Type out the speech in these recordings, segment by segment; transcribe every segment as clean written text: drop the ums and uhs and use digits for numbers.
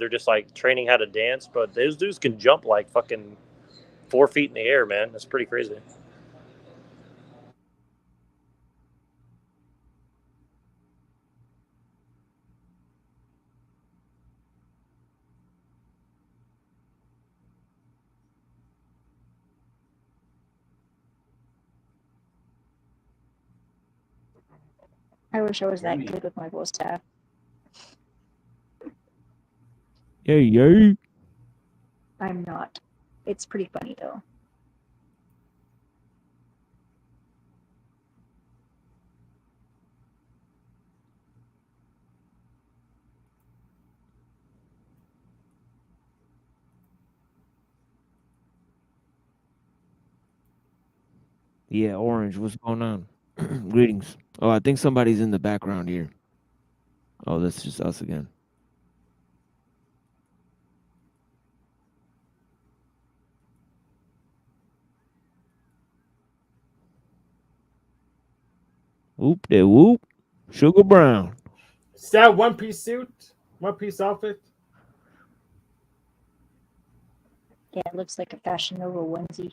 they're just like training how to dance. But those dudes can jump like fucking 4 feet in the air, man. That's pretty crazy. I wish I was that good with my voice staff. Yay. I'm not. It's pretty funny though. Yeah, Orange, what's going on? Greetings. Oh, I think somebody's in the background here. Oh, that's just us again. Whoop de whoop. Sugar Brown. Is that one-piece suit? One-piece outfit? Yeah, it looks like a Fashion Nova onesie.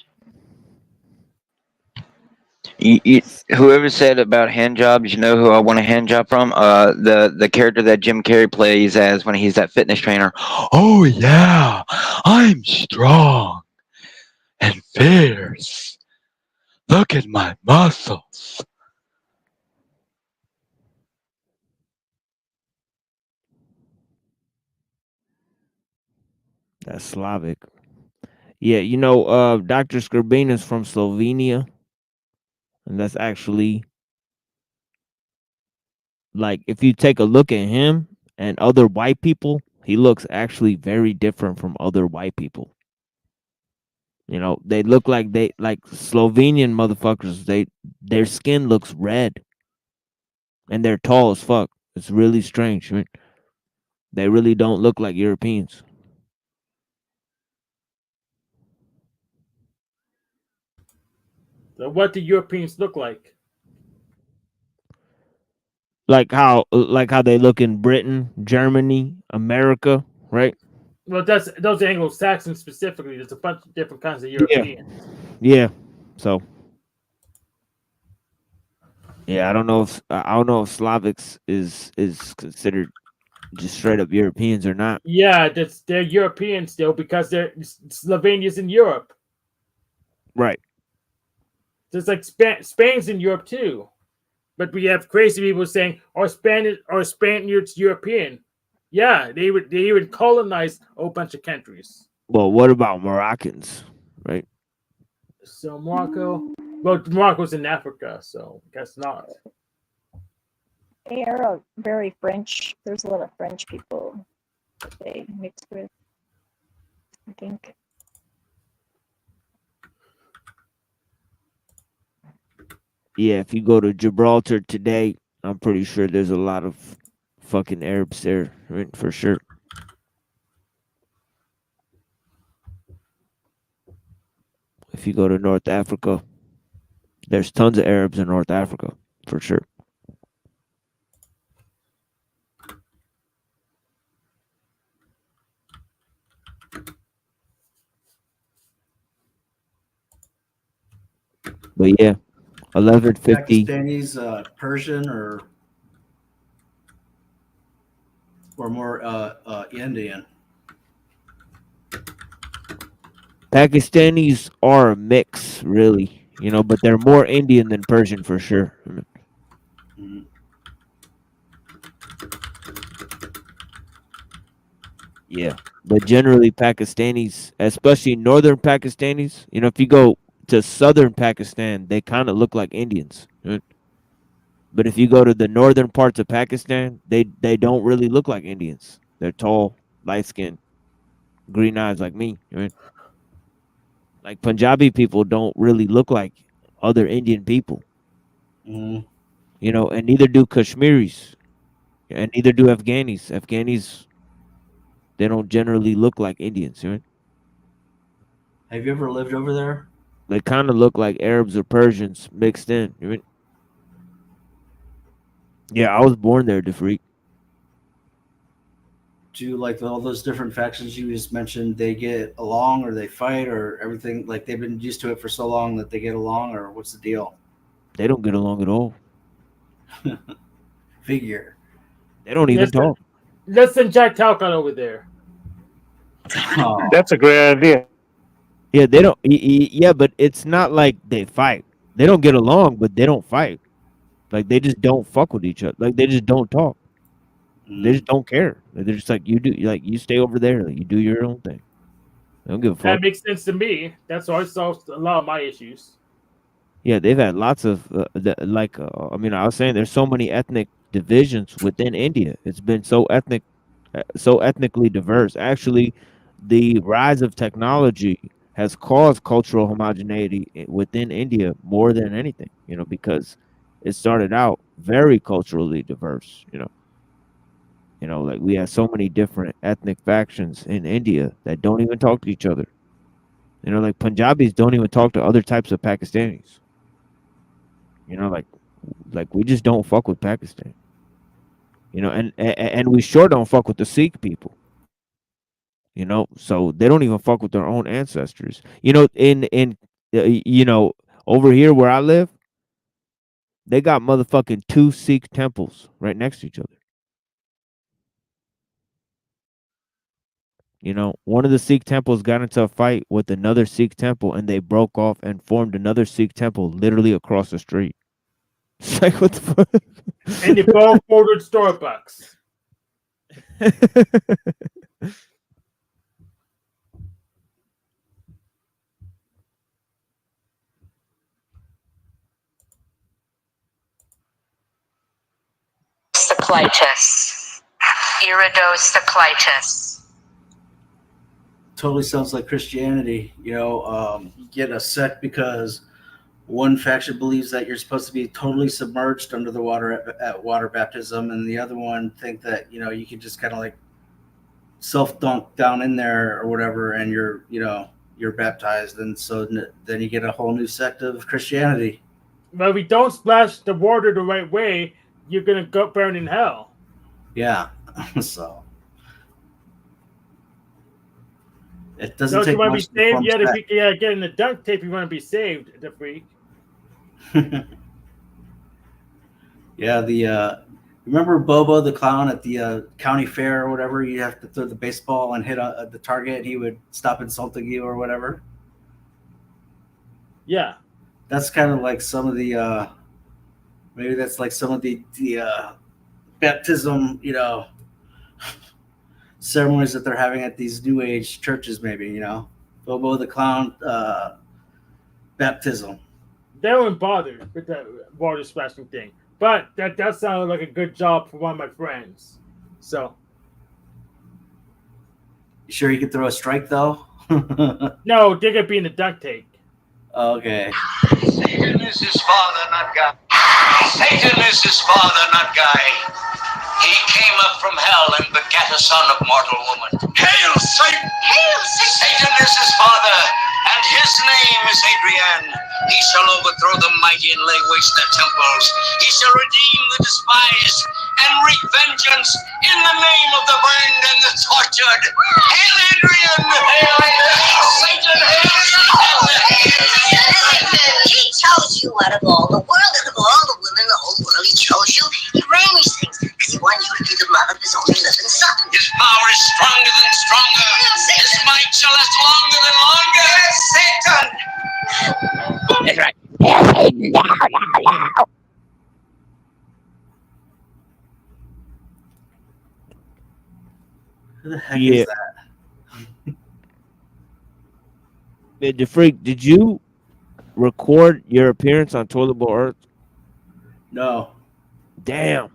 Whoever said about hand jobs, you know who I want a hand job from? The character that Jim Carrey plays as when he's that fitness trainer. Oh yeah, I'm strong and fierce. Look at my muscles. That's Slavic. Yeah, Dr. Skrbina's from Slovenia. And that's actually, like, if you take a look at him and other white people, he looks actually very different from other white people. They look like Slovenian motherfuckers. Their skin looks red, and they're tall as fuck. It's really strange. I mean, they really don't look like Europeans. So what do Europeans look like? Like how they look in Britain, Germany, America, right? Well, those Anglo-Saxons specifically. There's a bunch of different kinds of Europeans. Yeah. So, yeah, I don't know if Slavics is considered just straight up Europeans or not. Yeah, they're Europeans still because Slovenia's in Europe. Right. Just like Spain's in Europe too. But we have crazy people saying, Spaniards European. Yeah, they would colonize a whole bunch of countries. Well, what about Moroccans, right? So Morocco's in Africa, so guess not. They are very French. There's a lot of French people that they mix with, I think. Yeah, if you go to Gibraltar today, I'm pretty sure there's a lot of fucking Arabs there, right? For sure. If you go to North Africa, there's tons of Arabs in North Africa, for sure. But yeah, 1150. Pakistanis, Persian, or more Indian. Pakistanis are a mix, really, but they're more Indian than Persian for sure. Mm. Yeah, but generally Pakistanis, especially northern Pakistanis, if you go to southern Pakistan, they kind of look like Indians. Right? But if you go to the northern parts of Pakistan, they don't really look like Indians. They're tall, light skinned, green eyes like me. Right? Like Punjabi people don't really look like other Indian people. Mm. And neither do Kashmiris, and neither do Afghanis. Afghanis, they don't generally look like Indians. Right? Have you ever lived over there? They kind of look like Arabs or Persians mixed in. Right? Yeah, I was born there, the freak. do like all those different factions you just mentioned, they get along or they fight or everything? Like they've been used to it for so long that they get along, or what's the deal? They don't get along at all. Figure. They don't even Listen, talk. listen, Jack Talcott over there. Oh, That's a great idea. Yeah, they don't. Yeah, but it's not like they fight. They don't get along, but they don't fight. Like they just don't fuck with each other. Like they just don't talk. They just don't care. Like, they're just like you do. Like you stay over there. Like, you do your own thing. They don't give a fuck. That makes sense to me. That's how I solved a lot of my issues. Yeah, they've had lots of I mean, I was saying there's so many ethnic divisions within India. It's been so ethnically diverse. Actually, the rise of technology has caused cultural homogeneity within India more than anything. Because it started out very culturally diverse. Like we have so many different ethnic factions in India that don't even talk to each other. Like Punjabis don't even talk to other types of Pakistanis. Like we just don't fuck with Pakistan. And we sure don't fuck with the Sikh people. So they don't even fuck with their own ancestors. In over here where I live, they got motherfucking 2 Sikh temples right next to each other. One of the Sikh temples got into a fight with another Sikh temple, and they broke off and formed another Sikh temple literally across the street. It's like, what the fuck? And they both ordered Starbucks. Cyclitis. Iridocyclitis. totally sounds like Christianity. You get a sect because one faction believes that you're supposed to be totally submerged under the water at water baptism, and the other one think that you can just kind of like self dunk down in there or whatever, and you're baptized, and so then you get a whole new sect of Christianity. But if we don't splash the water the right way, you're gonna go burn in hell. Yeah, so it doesn't Don't take you want to much be to saved? form You gotta sect. get in the dunk tape. You want to be saved, the freak. Yeah, the remember Bobo the clown at the county fair or whatever? You have to throw the baseball and hit the target, and he would stop insulting you or whatever. Yeah. That's kind of like some of the maybe that's like some of the baptism ceremonies that they're having at these new age churches. Maybe Bobo the clown baptism. They weren't bothered with the water splashing thing. But that sounded like a good job for one of my friends. So You sure you could throw a strike though? no, they're gonna be in the duct tape. Okay. Satan is his father, not God. Satan is his father, not Guy. He came up from hell and begat a son of mortal woman. Hail, Satan! Hail, Satan! Satan is his father, and his name is Adrian. He shall overthrow the mighty and lay waste their temples. He shall redeem the despised and wreak vengeance in the name of the burned and the tortured. Hail, Adrian! Hail, Satan! Hail, Satan! He chose you out of all the world, out of all the women in the whole world. He chose you. He ran these things because he wanted you to be the mother of his only living son. His power is stronger than stronger. His might shall last longer than longer. Satan! That's right. Who the heck Yeah. is that? The freak, did you record your appearance on Toilet Bowl Earth? No. Damn.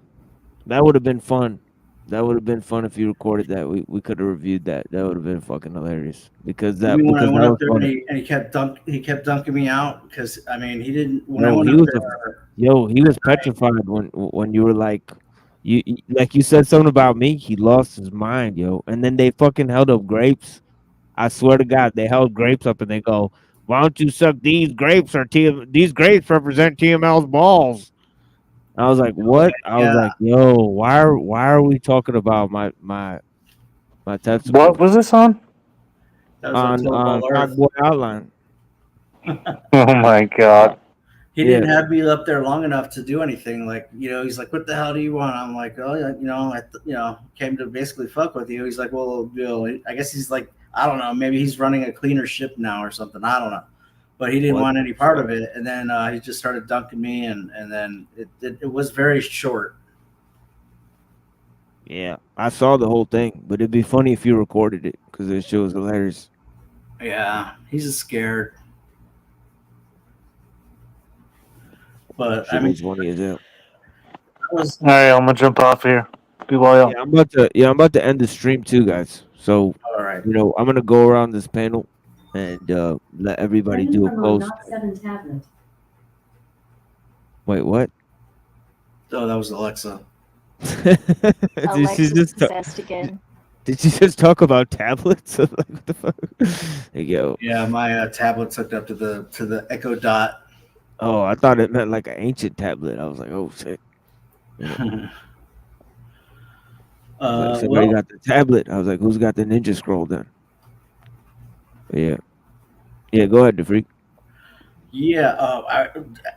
That would have been fun. That would have been fun if you recorded that. We could have reviewed that. That would have been fucking hilarious. Because that When I because went that up was there and funny. he kept dunking me out because he didn't. When I No, went he up was there, he was petrified when you were like like you said something about me. He lost his mind, yo. And then they fucking held up grapes. I swear to God, they held grapes up and they go, "Why don't you suck these grapes? Or these grapes represent TML's balls." I was like, "What?" I was yeah. like, "Yo, why are we talking about my My test What was this on? That was on Total on Ball Earth. Cowboy Outline. Oh my god. He Yeah. didn't have me up there long enough to do anything. Like, he's like, "What the hell do you want?" I'm like, "Oh, yeah, came to basically fuck with you." He's like, "Well, I guess he's like, I don't know, maybe he's running a cleaner ship now or something. I don't know." But he didn't What want the any part fuck? of it, and then he just started dunking me, and then it was very short. Yeah, I saw the whole thing, but it'd be funny if you recorded it because it shows hilarious. Yeah, he's just scared. But I Shit mean, was funny as hell. that was All right, I'm gonna jump off here. Be loyal. Yeah, I'm about to end the stream too, guys. So all right. I'm gonna go around this panel and let everybody do a close. Wait, what? Oh, that was Alexa. did she Alexa's just possessed again. did she just talk about tablets? Like, what the fuck? Yo. Yeah, my tablet's hooked up to the Echo Dot. Oh, I thought it meant like an ancient tablet. I was like, oh shit. I was like, somebody Well, got the tablet. I was like, who's got the ninja scroll then? But yeah. Yeah, go ahead, the freak. yeah.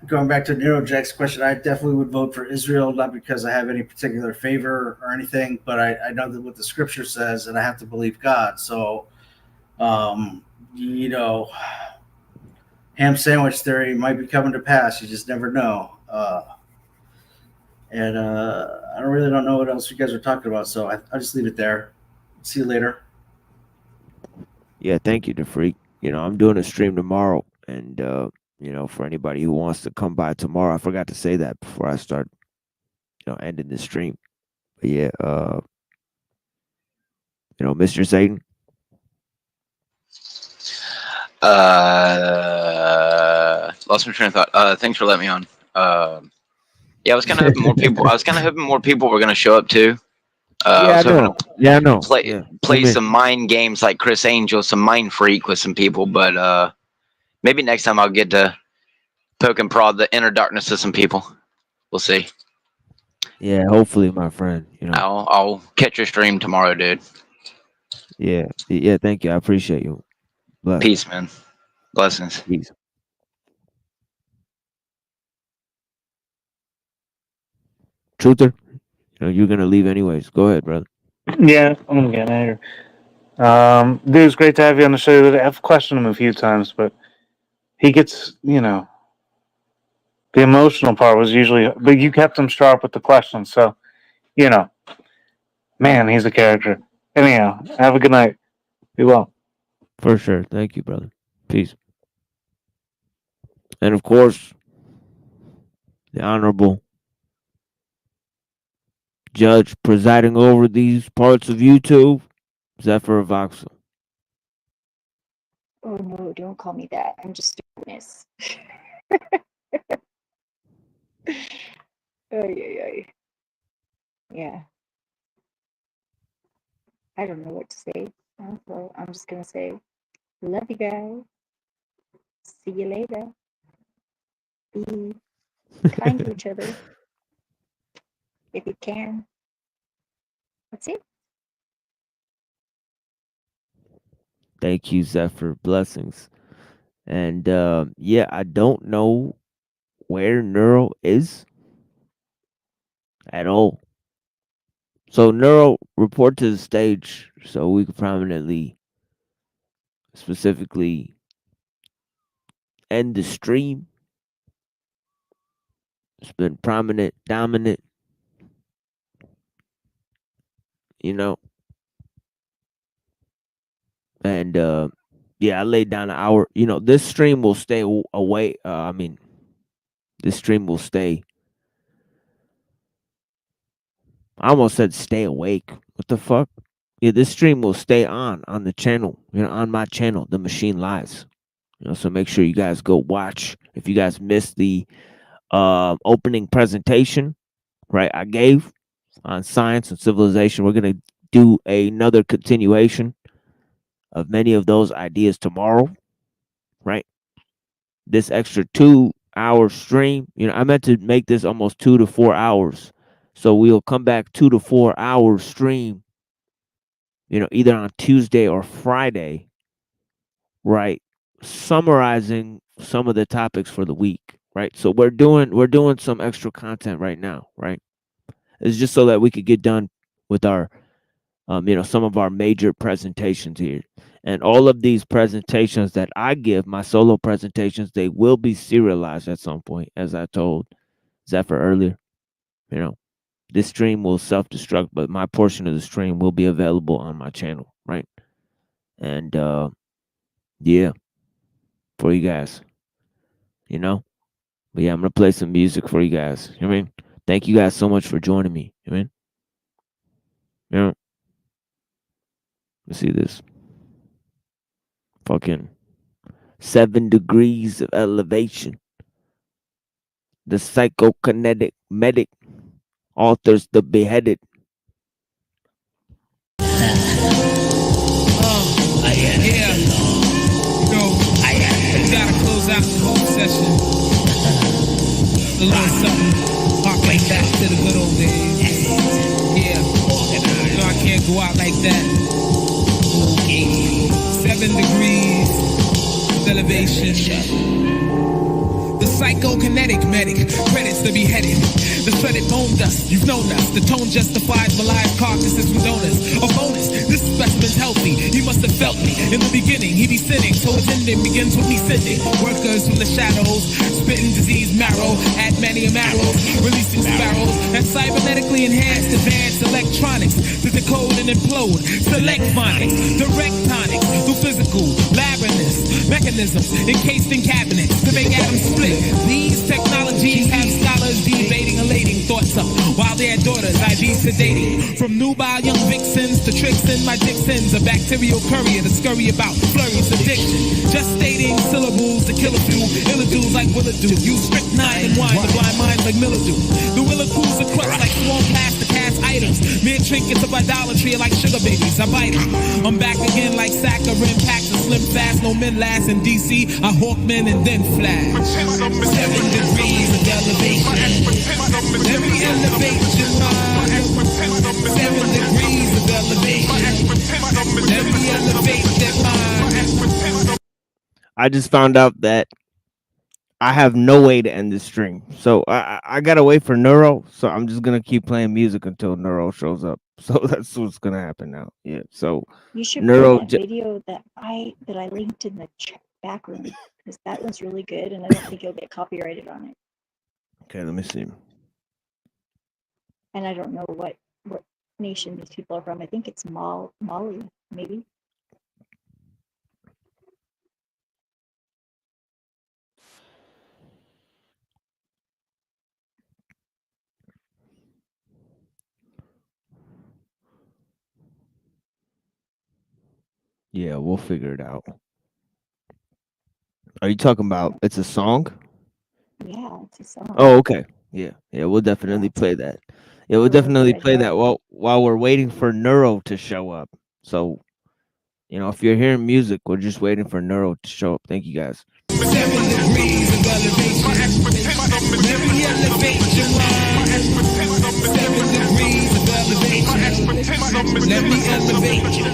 Going back to Neurojack's question, I definitely would vote for Israel, not because I have any particular favor or anything, but I know that what the scripture says, and I have to believe God. So, you know, ham sandwich theory might be coming to pass. You just never know. And I really don't know what else you guys are talking about, so I'll just leave it there. See you later. Yeah, thank you, the freak. I'm doing a stream tomorrow, and for anybody who wants to come by tomorrow, I forgot to say that before I start, ending the stream. But yeah, Mr. Satan. Lost my train of thought. Thanks for letting me on. Yeah, I was kind of hoping more people. I was kind of hoping more people were going to show up too. I was hoping to Yeah, I know. play some mind games like Chris Angel, some Mind Freak with some people, but maybe next time I'll get to poke and prod the inner darkness of some people. We'll see. Yeah, hopefully, my friend. I'll catch your stream tomorrow, dude. Yeah, thank you. I appreciate you. Bless. Peace, man. Blessings. Peace. Truther, you're gonna leave anyways. Go ahead, brother. Yeah, I'm gonna get out of here. Dude, it's great to have you on the show. I've questioned him a few times, but he gets, the emotional part was usually, but you kept him sharp with the questions. So, man, he's a character. Anyhow, have a good night. Be well. For sure. Thank you, brother. Peace. And of course, the honorable judge presiding over these parts of YouTube, Zephyr Voxel. Oh no, don't call me that. I'm just doing this. Ay. Yeah. I don't know what to say. So I'm just gonna say, love you guys. See you later. Be kind to each other if you can. That's it. Thank you, Zephyr. Blessings. And yeah, I don't know where Neuro is at all. So Neuro, report to the stage so we could prominently, specifically end the stream. It's been prominent, dominant, and yeah, I laid down an hour. This stream will stay away. This stream will stay. I almost said stay awake. What the fuck? Yeah, this stream will stay on the channel. On my channel, The Machine Lies. So make sure you guys go watch. If you guys missed the opening presentation, right, I gave on science and civilization, we're gonna do another continuation of many of those ideas tomorrow, right? This extra 2-hour stream, I meant to make this almost 2 to 4 hours. So we'll come back 2 to 4 hours stream either on Tuesday or Friday, right? Summarizing some of the topics for the week, right? So we're doing some extra content right now, right? It's just so that we could get done with our some of our major presentations here. And all of these presentations that I give, my solo presentations, they will be serialized at some point, as I told Zephyr earlier. This stream will self-destruct, but my portion of the stream will be available on my channel, right? And yeah, for you guys. But yeah, I'm gonna play some music for you guys. Thank you guys so much for joining me. Let's see this. Fucking 7 degrees of elevation. The psychokinetic medic alters the beheaded. Yeah. You gotta close out the whole session. A little something. Hark back to the good old days. Yeah. I can't go out like that. 7 degrees of elevation. The psychokinetic medic credits the beheaded. The shredded bone dust, you've known us. The tone justifies maligned carcasses with donors. A bonus, this specimen's healthy. He must have felt me. In the beginning, he be sinning. So his ending begins with me sending workers from the shadows, spitting disease marrow, at many marrows, releasing sparrows that cybernetically enhanced advanced electronics to decode and implode. Select phonics, direct tonics, through physical labyrinths, mechanisms encased in cabinets to make atoms split. These technologies have scholars debating, elating thoughts up while their daughters I be sedating. From nubile young vixens to tricks in my Dixons, a bacterial courier to scurry about flurries addiction. Just stating syllables to kill a few illadues like Willadu. Use strychnine and wine to blind minds like mildew. The Willacoo's are crushed like small plastic cast items. Mere trinkets of idolatry like sugar babies. I bite them. I'm back again like saccharin packs of slim fast. No men last in DC. I hawk men and then flash. 7 degrees of elevation. Let me elevate your mind. 7 degrees of elevation. Let me elevate that mind. I just found out that I have no way to end this stream. So I gotta wait for Neuro. So I'm just gonna keep playing music until Neuro shows up. So that's what's gonna happen now. Yeah. So You should Neuro play that video that I linked in the back room, because that one's really good, and I don't think you'll get copyrighted on it. Okay, let me see. And I don't know what nation these people are from. I think it's Mali, maybe. Yeah, we'll figure it out. Are you talking about it's a song? Yeah, it's a song. Oh, okay. Yeah, we'll definitely play that. Yeah, we'll definitely play that while we're waiting for Neuro to show up. So, if you're hearing music, we're just waiting for Neuro to show up. Thank you guys. 7 degrees of elevation. Let me elevate your mind. 7 degrees of elevation. Let me elevate you.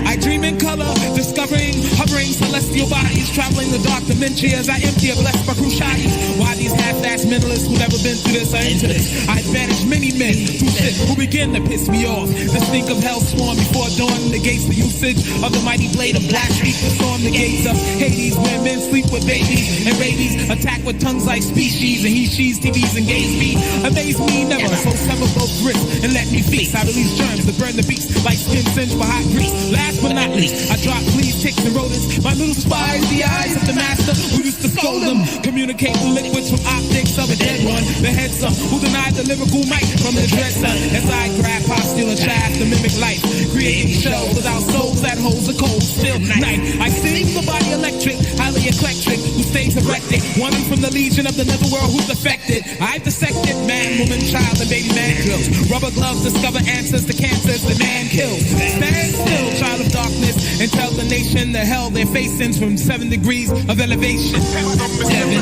I dream in color, discovering, hovering celestial bodies, traveling the dark dimension as I empty a blessed by Cruciatis. Why these half-assed mentalists who never been through this are into this? I advantage many men through shit who begin to piss me off. The stink of hell swarm before dawn negates the usage of the mighty blade of black sheep to storm the gates of Hades, where men sleep with babies and rabies, attack with tongues like species, and he, she's, TVs, and gays be. Amaze me never, so sever both grits and let me feast. I release germs to burn the beast like skin singed by hot grease. Last but not least, I drop fleas, ticks, and rodents. My little spies, the eyes of the master who used to scold them. Communicate with liquids from optics of a dead one. The head some who denied the lyrical might from the dread son. As I grab posture and shaft to mimic life, creating shells without souls that holds a cold still night. I sing the body electric, highly eclectic, who stays erected. One from the legion of the netherworld who's affected. I've dissected man, woman, child, and baby man drills. Rubber gloves discover answers to cancers that man kills. Stand still, child of darkness, and tell the nation the hell they're facing from 7 degrees of elevation. 7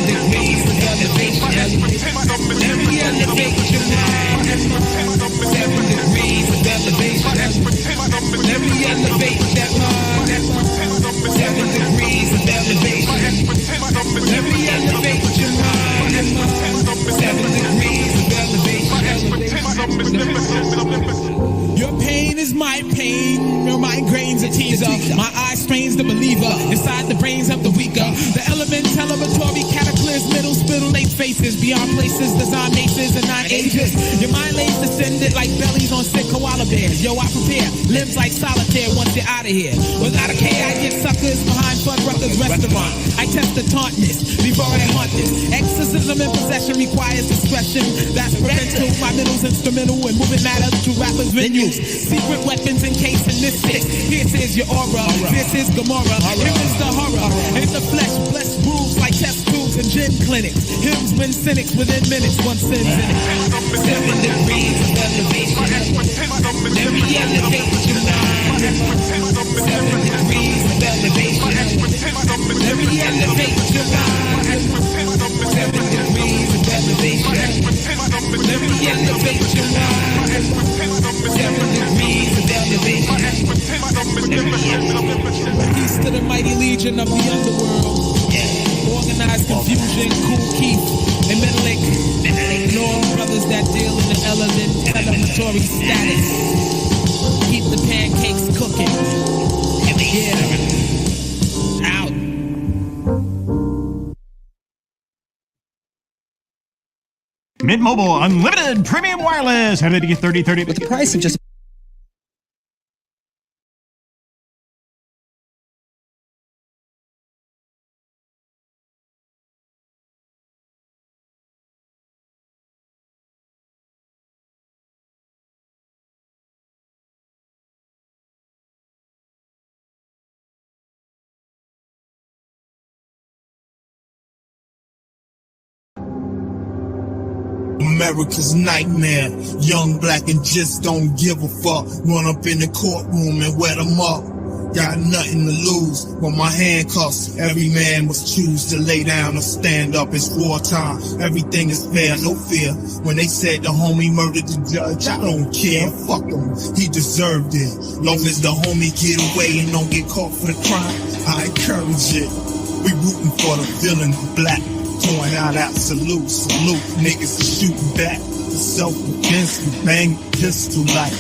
degrees of elevation. Let me elevate your mind. 7 degrees of elevation. Let me elevate that mind. 7 degrees of elevation. Let me elevate your mind. 7 degrees of elevation. Your pain is my pain. Your migraines a teaser. My eye strains the believer. Inside the brains of the weaker. The element elevatory cataclysmical spittle eight faces. Beyond places, design maces and 9 ages. Your mind lays descended like bellies on sick koala bears. Yo, I prepare limbs like solitaire once you're out of here. Without a care, I get suckers behind Fuddruckers restaurant. I test the tauntness before I haunt this. Exorcism and possession requires discretion. That's parental. My middle's instrumental and moving matter to rappers' venues. Secret weapons encased in this six. Here is your aura. This is Gomorrah. Here is the horror. In the flesh, blessed grooves like test tubes and gym clinics. Hymns win cynics within minutes. One sins in it. 7 degrees of elevation. Let me elevate your mind. 7 degrees of elevation. Let me elevate your mind. 7 degrees of elevation. Let me elevate your mind. 7 degrees of elevation. Peace to the mighty legion of the underworld. Organized confusion, Cool Keith and Menelik. And all brothers that deal in the elevatory status. Keep the pancakes cooking. Yeah. Out. Mint Mobile Unlimited Premium Wireless. How did you get 30/30? With the price of just America's nightmare. Young, black, and just don't give a fuck. Run up in the courtroom and wet them up. Got nothing to lose but my handcuffs. Every man must choose to lay down or stand up. It's wartime. Everything is fair, no fear. When they said the homie murdered the judge, I don't care. Fuck him. He deserved it. Long as the homie get away and don't get caught for the crime, I encourage it. We rooting for the villain, black. Pouring out absolute salute. Niggas are shooting back. The self-defense, we bang pistol like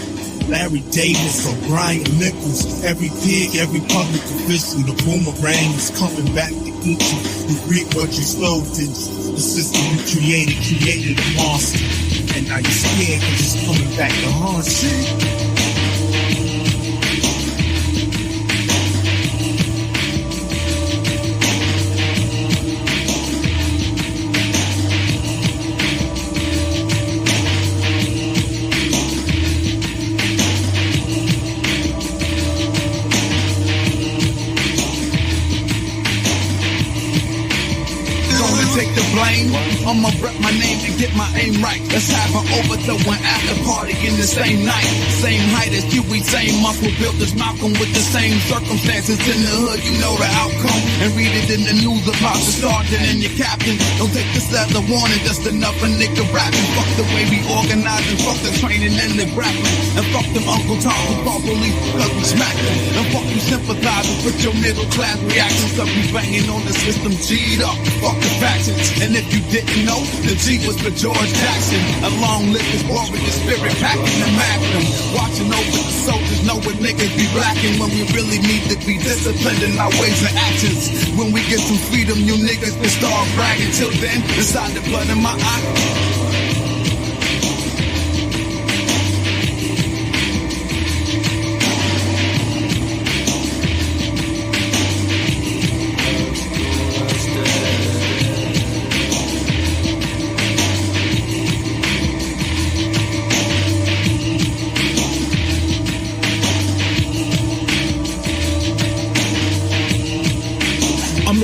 Larry Davis or Brian Nichols. Every pig, every public official. The boomerang is coming back to eat you. You reap what you sowed. The system you created a monster. And now you're scared because it's coming back to haunt you. I'ma rep my name and get my aim right. Let's have an overthrow and after party in the same night. Same height as Huey, same muscle built as Malcolm with the same circumstances in the hood. You know the outcome and read it in the news about the sergeant and your captain. Don't take this as a warning, just enough a nigga rapping. Fuck the way we organize and fuck the training and the grappling. And fuck them Uncle Tom who call police because we smack them. And fuck you sympathizers with your middle class reactions. Cause we banging on the system G'd up. Fuck the factions. And if you didn't know, the G was for George Jackson. A long list is warrior spirit packing the magnum. Watching over the soldiers, know what niggas be lacking when we really need to be disciplined in our ways and actions. When we get some freedom, you niggas can start bragging. Till then, inside the blood in my eye.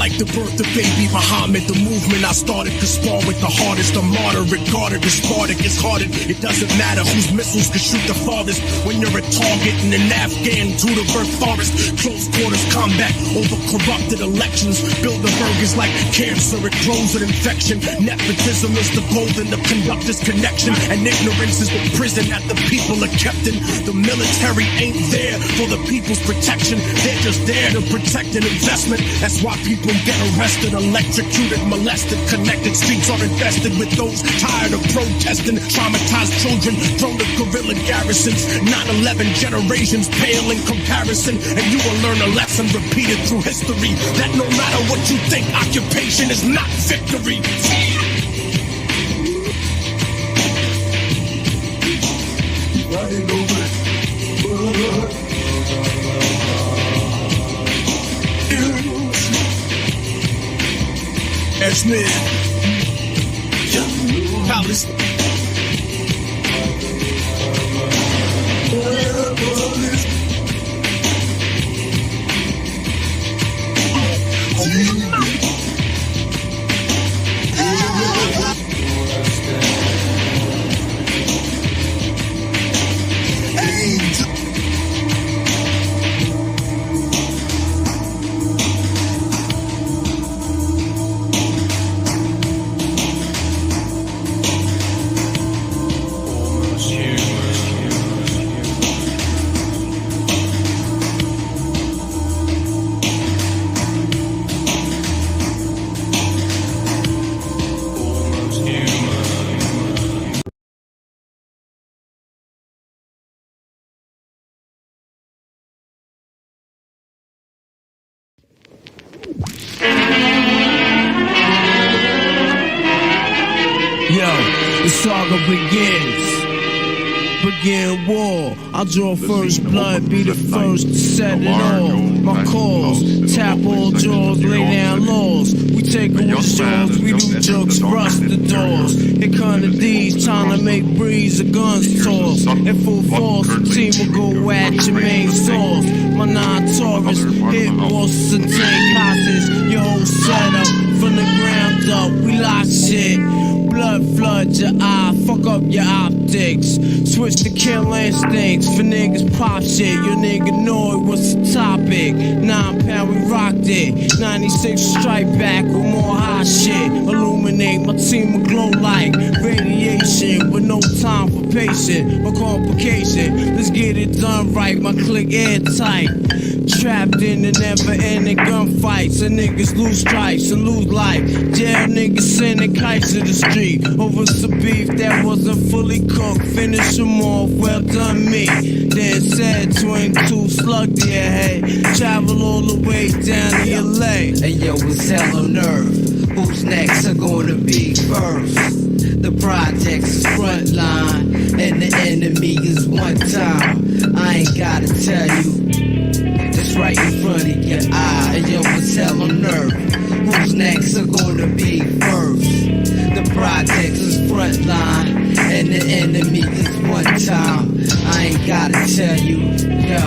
like the birth of baby Muhammad. The movement I started could spar with the hardest. A martyr regarded as Spartacus hearted. It doesn't matter whose missiles could shoot the farthest. When you're a target in an Afghan to the birth forest. Close quarters combat over corrupted elections. Bilderberg is like cancer, it grows an infection. Nepotism is the golden to conduct this connection. And ignorance is the prison that the people are kept in. The military ain't there for the people's protection. They're just there to protect an investment. That's why people get arrested, electrocuted, molested. Connected streets are infested with those tired of protesting. Traumatized children thrown to guerrilla garrisons. 9/11 generations pale in comparison. And you will learn a lesson repeated through history, that no matter what you think, occupation is not victory. Riding over X-Men Palace. The saga begins. Begin war. I'll draw first blood, be the first to set it off. My cause, tap all jaws, lay down laws. We take what's yours, we do jokes, rust the doors. Here come the D's, trying to make breeze, the guns toss. In full force, the team will go at your main source. My non-Taurus, hit bosses and tank hosses. Your whole setup, from the ground up, we lock shit. Blood flood your eye, fuck up your optics. Switch to kill instincts for niggas pop shit. Your nigga know it was the topic. 9 pound, we rocked it. 96 strike back with more hot shit. Illuminate, my team will glow like radiation with no time for patient or complication. Let's get it done right, my click airtight. Trapped in the never-ending gunfights, and niggas lose stripes and lose life. Jail niggas sending kites to the street over some beef that wasn't fully cooked. Finish them off, well done me. Then said 22 slug to your head. Travel all the way down to LA. Hey yo, it's hell on earth. Who's next are gonna be first? The projects is front line, and the enemy is one time. I ain't gotta tell you. It's right in front of your eye. And yo, it's hell on earth. Who's next are gonna be first? The projects is front line, and the enemy is one time. I ain't gotta tell you, yo,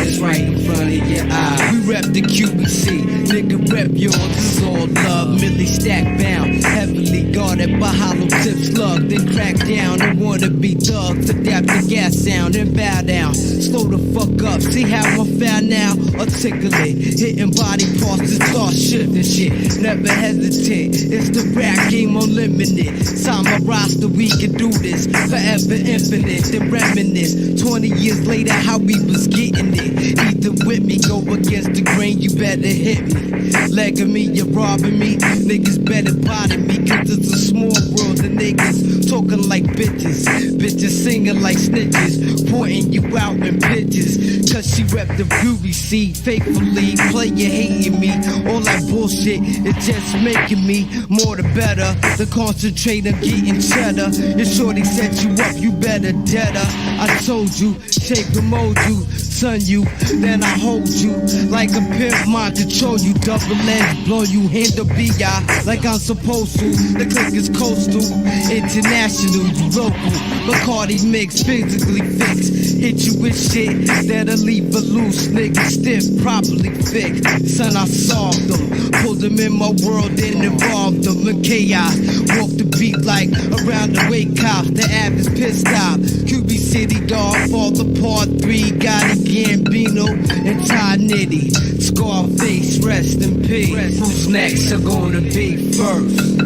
it's right in front of your eye. We rep the QBC, nigga rep yours, it's all love. Millie stack bound, heavily guarded by hollow tip slug. Then crack down and wanna be thugs. Adapt the gas sound and bow down. Slow the fuck up, see how I'm found now? Articulate, hitting body parts to start shifting shit. Never hesitate, it's the rap game unlimited. Time my roster, we can do this. Forever infinite, then reminisce. 20 years later, how we was getting it. Either with me, go against the grain, you better hit me. Legging me, you're robbing me. Niggas better body me, cause it's a small world. The niggas talking like bitches. Bitches singing like snitches. Pointing you out in pictures. Cause she rep the beauty seat faithfully. Player hating me. All that bullshit, it's just making me more the better. The concentrate on getting cheddar. Your shorty set you up, you better dead her. I told you, shape and mold you. son you, then I hold you like a pimp mind control you. Double edge blow you, handle B.I. like I'm supposed to. The click is coastal, international, you local. Bacardi mix, physically fixed. Hit you with shit that'll leave a loose nigga stiff, properly fixed. Son, I solved them, pulled them in my world and involved them in chaos. Walk the beat like around the wake cop. The app is pissed off. QB City dog, fall apart. 3 Gotti Gambino and Ty Nitty. Scarface, rest in peace. Who's next are gonna be first?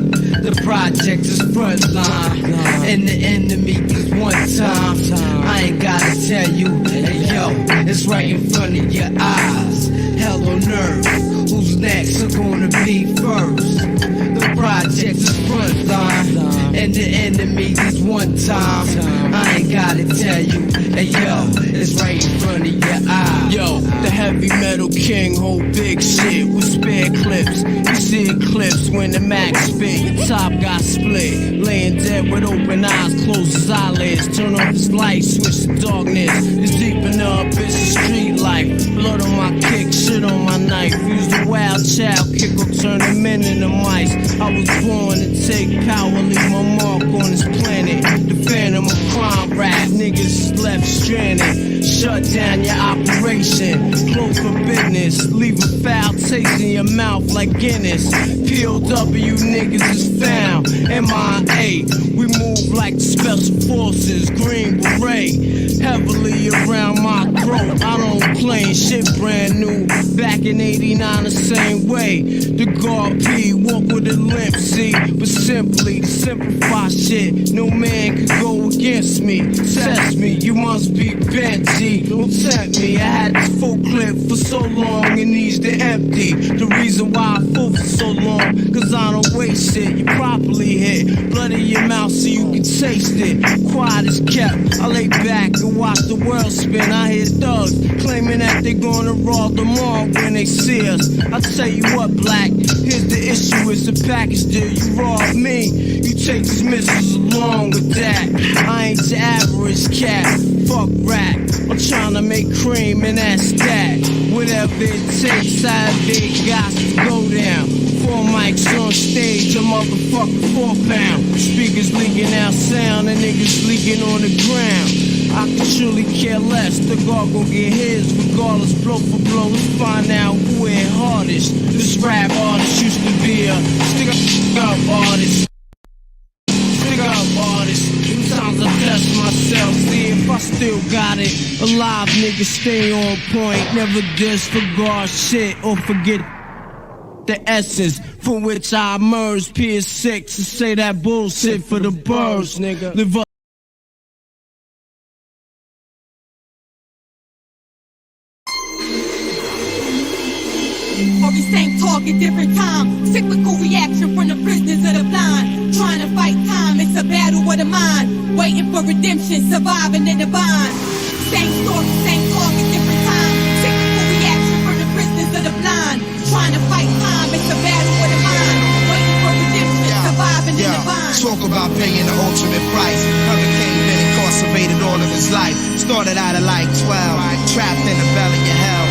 The project is frontline, and the enemy is one time. I ain't gotta tell you, hey yo, it's right in front of your eyes. Hell on earth, who's next are gonna be first? The project is frontline, and the enemy is one time. I ain't gotta tell you, hey yo, it's right in front of your eyes. Yo, the heavy metal king hold big shit with spare clips. You see clips when the Mac spit, the top got split. Laying dead with open eyes, close his eyelids. Turn off his light, switch to darkness. It's deep enough, it's a street life. Blood on my kick, shit on my knife. Use the wild child kick or turn the men into mice. I was born to take power, leave my mark on this planet. The phantom of crime rap, niggas left stranded. Shut down your operation, close for business. Leave a foul taste in your mouth like Guinness. POW niggas is found, MIA. We move like the special forces, Green Beret. Heavily around my throat, I don't play shit brand new. Back in 89 the same way. The guard P, walk with a limp, see. But simply to simplify shit, no man could go against me. Test me, you must be bent, G. Don't tempt me, I had this full clip for so long, it needs to empty. The reason why I full for so long, cause I don't waste it. You properly hit, blood in your mouth so you can taste it. Quiet is kept, I lay back and watch the world spin. I hear thugs claiming that they gonna rob them all when they see us. I tell you what, black, here's the issue, it's a package deal. You rob me, you take these missiles along with that. I ain't your average cat, fuck rap. I'm trying to make cream and that's that. Whatever it takes, however it got to go down. 4 mics on stage, a motherfucking 4 pound. Speakers leaking out sound and niggas leaking on the ground. I can truly care less, the guard gon' get his regardless, blow for blow. Let's find out who hit hardest. This rap artist used to be a stick up artist. Stick up artist. Sometimes I test myself, see if I still got it. Alive niggas stay on point, never disregard shit or forget the essence from which I emerge. PS6 to say that bullshit for the birds, nigga. Live up. Or same target, different time. Cyclical reaction from the prisoners of the blind. Trying to fight time, it's a battle of the mind. Waiting for redemption, surviving in the bind. Same story, same target, different time. Cyclical reaction from the prisoners of the blind. Trying to fight time, it's a battle of the mind. Waiting for redemption, surviving in the bind. Talk about paying the ultimate price. Hurricane been incarcerated all of his life. Started out at like 12, trapped in the belly of hell.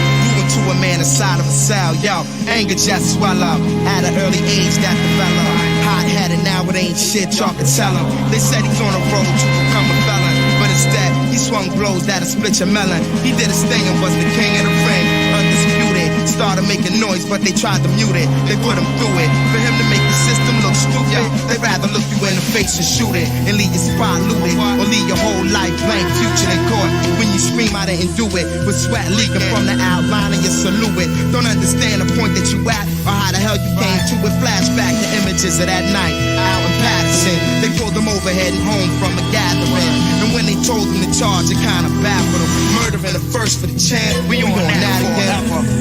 To a man inside of a cell, yo, anger just swell up. At an early age that developed. Hot-headed, now it ain't shit, y'all can tell him. They said he's on a road to become a felon, but instead, he swung blows that'll split your melon. He did his thing and was the king of the ring, undisputed. Started making noise, but they tried to mute it. They put him through it, for him to make the system look stupid. They'd rather look you in the face and shoot it, and leave your spot looted, or leave your whole life blank, future in court. When you scream, I didn't do it, with sweat leaking from the outline of your salute. Don't understand the point that you at, or how the hell you came to it. Flashback to images of that night out in Patterson. They pulled him over heading home from a gathering, and when they told him to charge, it kinda baffled him. Murdering the first for the chance, we on that again.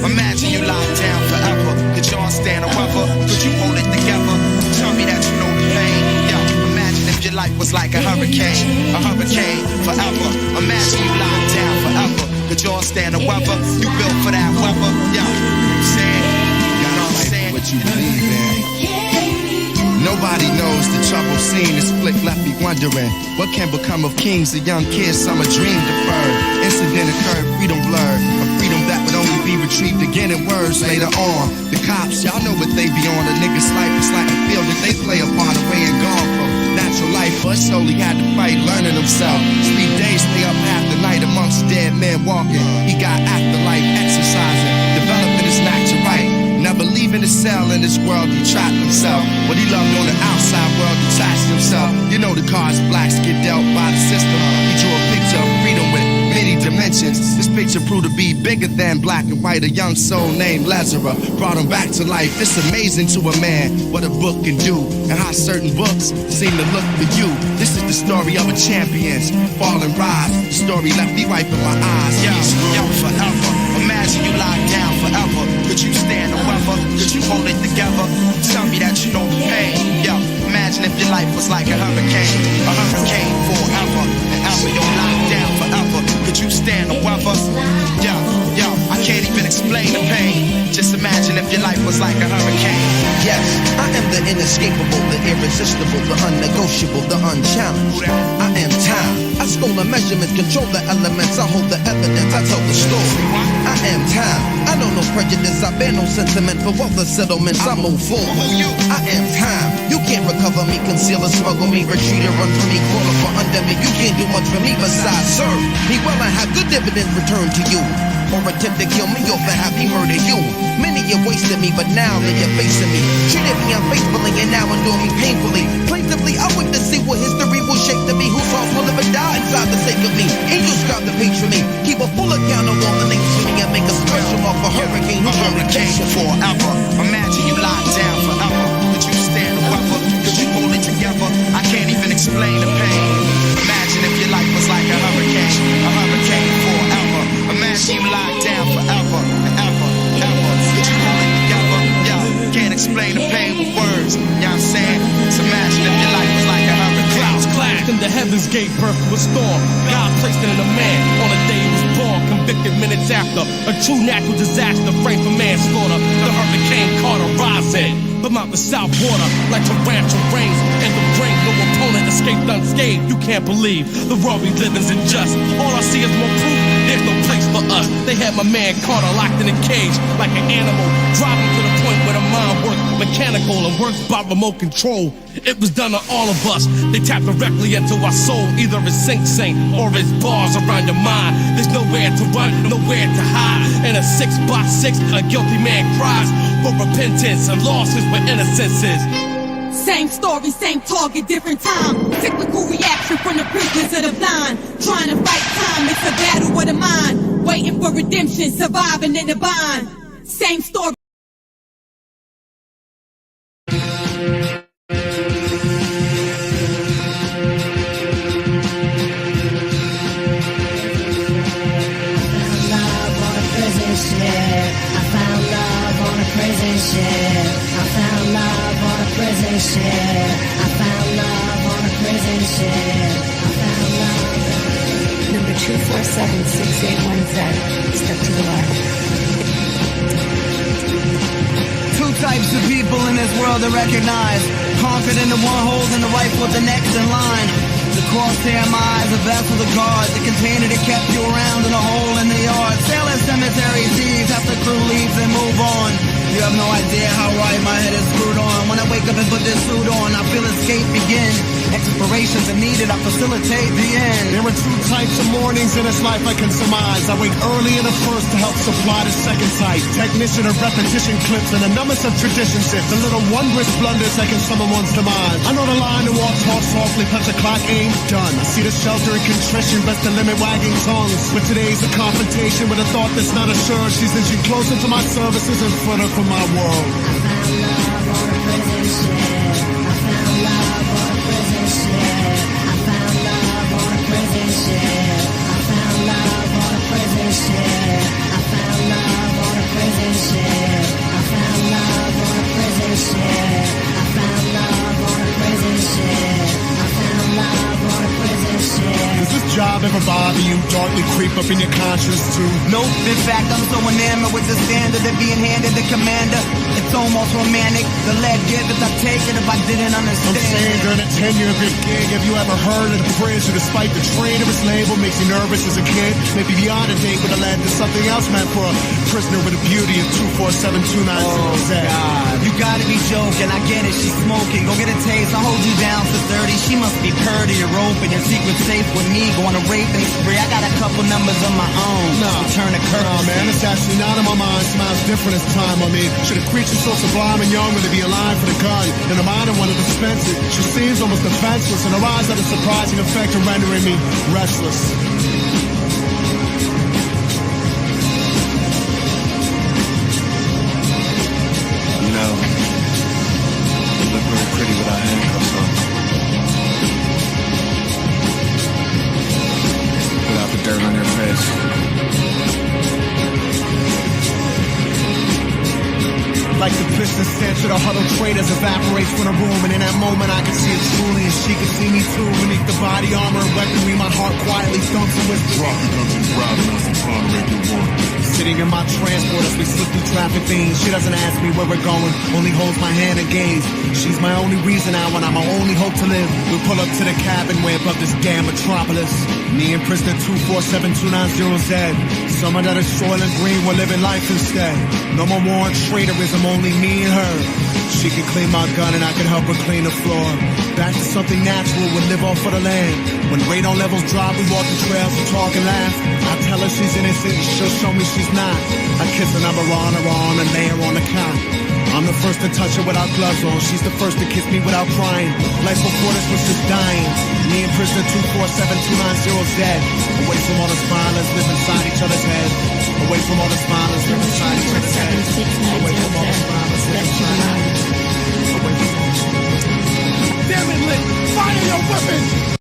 Imagine you locked down forever. Could y'all stand a weather? Could you hold it together? Tell me that you know the pain. Yo, imagine if your life was like a hurricane forever. Imagine you locked down forever. Could y'all stand the weather? You built for that weather. Yo, saying, you know what I'm saying? What you believe in. Nobody knows the trouble seen. This flick left me wondering what can become of kings, a young kid, summer dream deferred. Incident occurred, freedom blurred. A freedom that would only be retrieved again in words later on. The cops, y'all know what they be on. A nigga's life is like a field that they play upon, away and gone from natural life, but slowly had to fight, learning himself. 3 days, stay up half the night amongst dead men walking. He got afterlife exercising, developing his natural right. Never leaving his cell in this world, he trapped himself. What he loved on the outside world, detached himself. You know the cards blacks get dealt by the system. He drew a picture of freedom with many dimensions. This picture proved to be bigger than black and white. A young soul named Lazarus brought him back to life. It's amazing to a man what a book can do, and how certain books seem to look for you. This is the story of a champion's fall and rise. The story left me wiping my eyes. Yo, forever. Imagine you locked down forever. Could you stand the weather? Could you hold it together? Tell me that you know the pain. Yo, imagine if your life was like a hurricane forever and ever. You're locked down forever. Could you stand the weather? Yo, I can't even explain the pain. Just imagine if your life was like a hurricane. Yes, I am the inescapable, the irresistible, the unnegotiable, the unchallenged. I am time. I stole the measurements, control the elements. I hold the evidence, I tell the story. I am time. I know no prejudice, I bear no sentiment for other settlements. I move forward. I am time. You can't recover me, conceal or smuggle me, retreat or run from me, crawl up or under me. You can't do much for me besides serve me well and have good dividends returned to you. Or attempt to kill me, or for have me murder you. Many have wasted me, but now they are facing me. Treated me unfaithfully and now endure me painfully. Plaintively, I wait to see what history will shape to me. Whose hearts will live and die inside the sake of me. Angels scribe the page for me. Keep a full account of all the names for me and make a special off a hurricane. A hurricane forever. Imagine you locked down forever. Could you stand the weather? Could you hold it together? I can't even explain the pain. Imagine if your life was like a hurricane forever. Imagine you locked down forever and ever. Could you hold it together? Yo, can't explain the pain with words. You know what I'm saying? So imagine if your life was like a hurricane. Clouds clashed and the heavens gave birth to a storm. God placed it in a man on the day he was born. Convicted minutes after a true natural disaster, framed for manslaughter. The hurricane caught a rising from out the south water like torrential rains, and the rain, no opponent escaped unscathed. You can't believe the world we live is unjust. All I see is more proof there's no place for us. They had my man Carter locked in a cage like an animal, driving to the point where the mind works mechanical and works by remote control. It was done to all of us. They tapped directly into our soul. Either it's Sing or it's bars around your mind. There's nowhere to run, nowhere to hide. In a 6x6, a guilty man cries for repentance and losses where innocence is. Same story, same target, different time. Cyclical reaction from the prisoners of the blind. Trying to fight time, it's a battle of the mind. Waiting for redemption, surviving in the bind. Same story. Number 2476817. Step to the left. Two types of people in this world to recognize. Conquered in the one holding the right foot, the next in line. The crosshair eyes, a vessel to guard. The container that kept you around in a hole in the yard. Sailing cemetery seas after crew leaves and move on. You have no idea how right my head is screwed on. When I wake up and put this suit on, I feel escape begin. Explorations are needed, I facilitate the end. There are two types of mornings in this life I can surmise. I wake early in the first to help supply the second type. Technician of repetition clips and a numbers of tradition shit. The little wondrous blunders that can summon one's demise. I know the line to walk tall softly, punch a clock, aim, done. I see the shelter and contrition, best to limit wagging tongues. But today's a confrontation with a thought that's not assured. She's inching closer to my services and further from my world. This job ever bother you, darkly creep up in your conscience too? Nope, in fact, I'm so enamored with the standard of being handed the commander. It's almost romantic. The lead giveth, I take it if I didn't understand. I'm saying during a 10-year big gig, have you ever heard of the phrase who despite the traitorous label makes you nervous as a kid? Maybe beyond a date would have led to something else meant for a prisoner with a beauty of 247-290Z. God, you gotta be joking, I get it, she's smoking. Go get a taste, I'll hold you down for 30. She must be purdy, you're open, your secret safe with me. Going to rape and spree, I got a couple numbers of my own. Return the curtain. Nah, man, it's actually not in my mind. Smiles different as time, I mean. Should a creature so sublime and young really be alive for the gun? In the mind of one to dispense it. She seems almost defenseless, and her eyes have a surprising effect of rendering me restless. You know, you look very pretty without handcuffs on. Without the dirt on your face. Like the piston stench of the huddled traitors evaporates from the room, and in that moment I can see it truly, and she can see me too. Beneath the body armor and weaponry, my heart quietly thumps and whispers. Dropping up and grabbing us and trying to make it work. Sitting in my transport as we slip through traffic lanes. She doesn't ask me where we're going, only holds my hand and gaze. She's my only reason now, and I'm my only hope to live. We pull up to the cabin way above this damn metropolis. Me and prisoner 247-290Z. Summer that is soil and green, we're living life instead. No more war and traitorism, only me and her. She can clean my gun and I can help her clean the floor. Back to something natural, we live off for the land. When radon levels drop, we walk the trails and talk and laugh. I tell her she's innocent and she'll show me she's not. I kiss her number on her arm and lay her on the cot. I'm the first to touch her without gloves on. She's the first to kiss me without crying. Life before this was just dying. Me and prisoner 247-290Z. Away from all the violence, live inside each other's head. Away from all the violence, live inside each other's head. Away from all the violence, live inside each other's head. Damn it, Lick! Fire your weapons!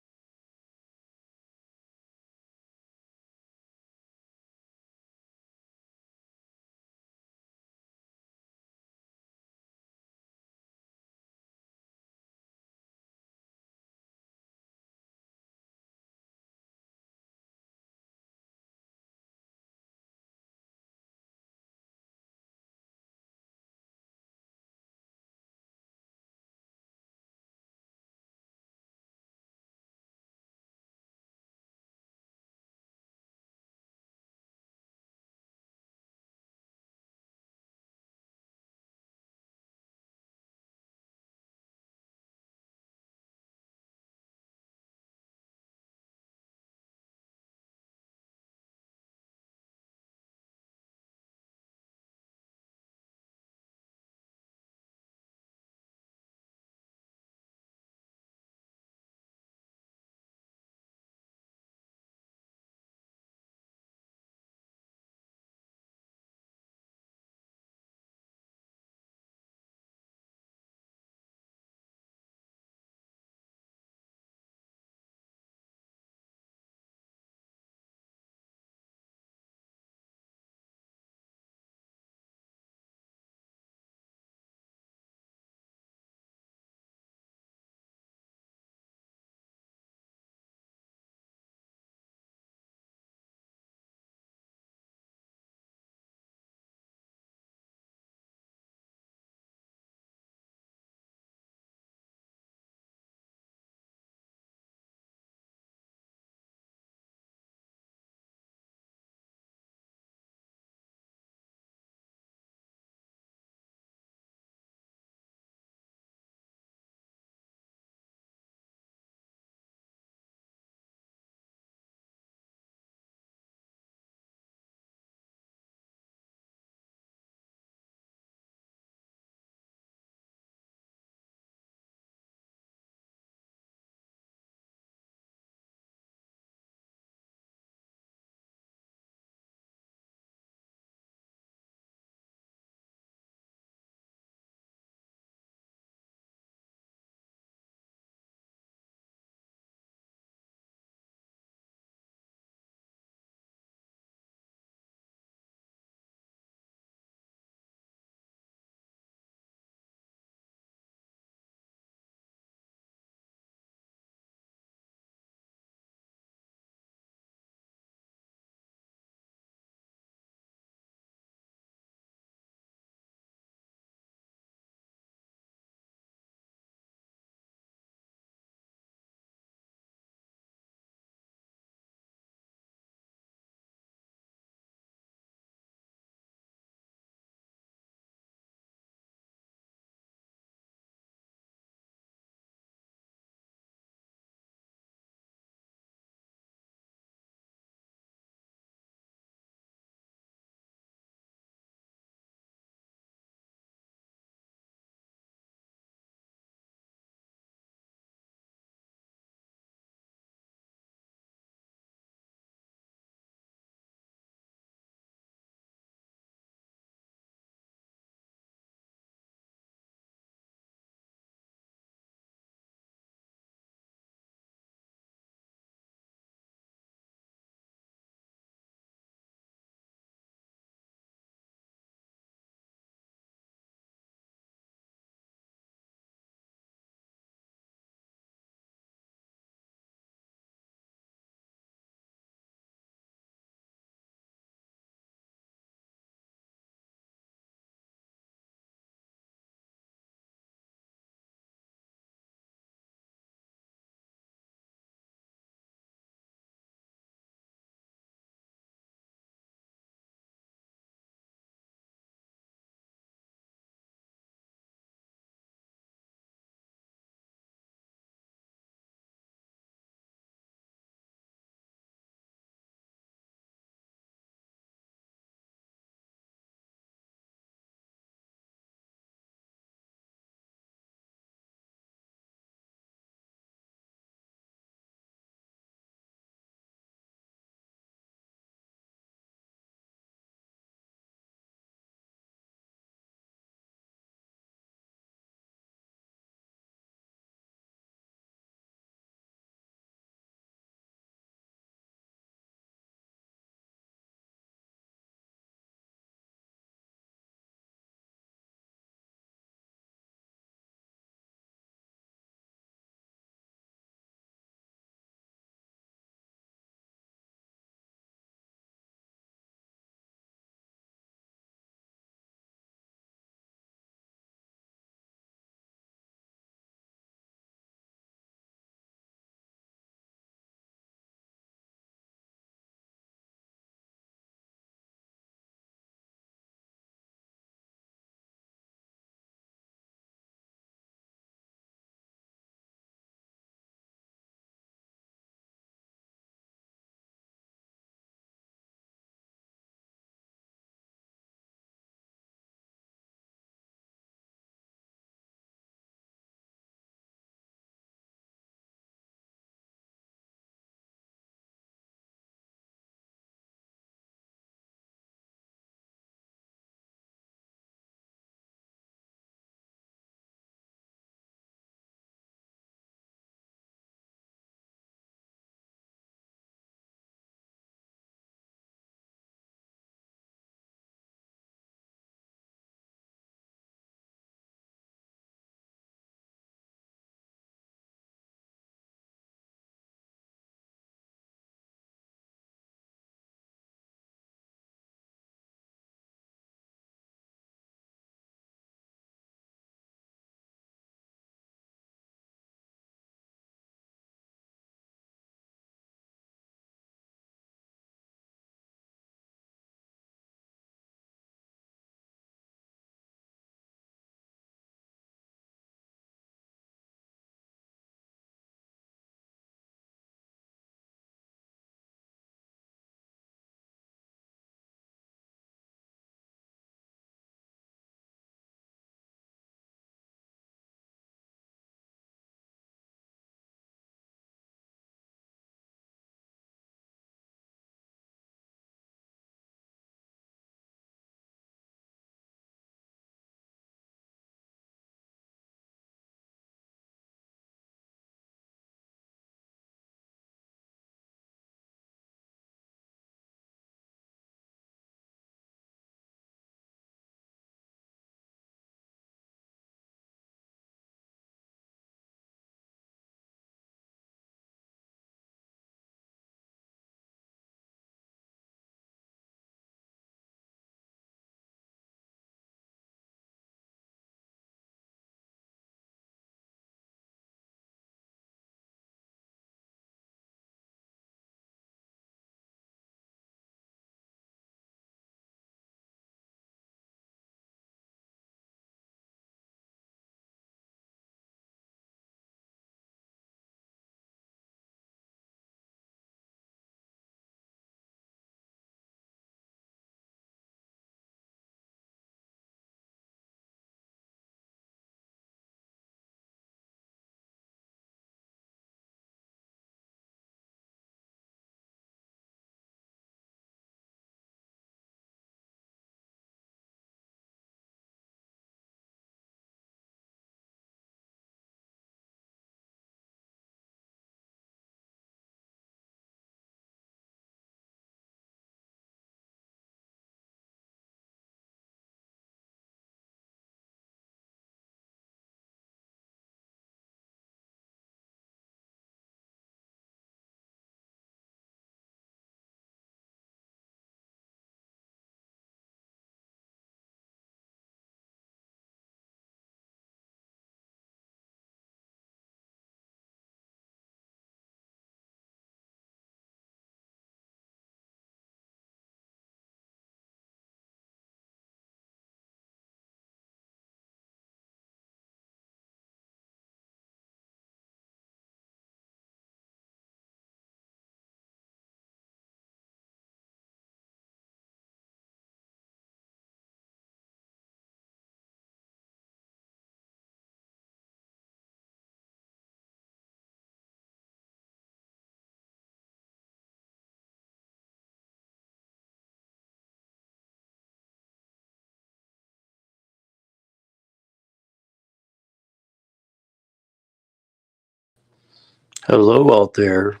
Hello out there.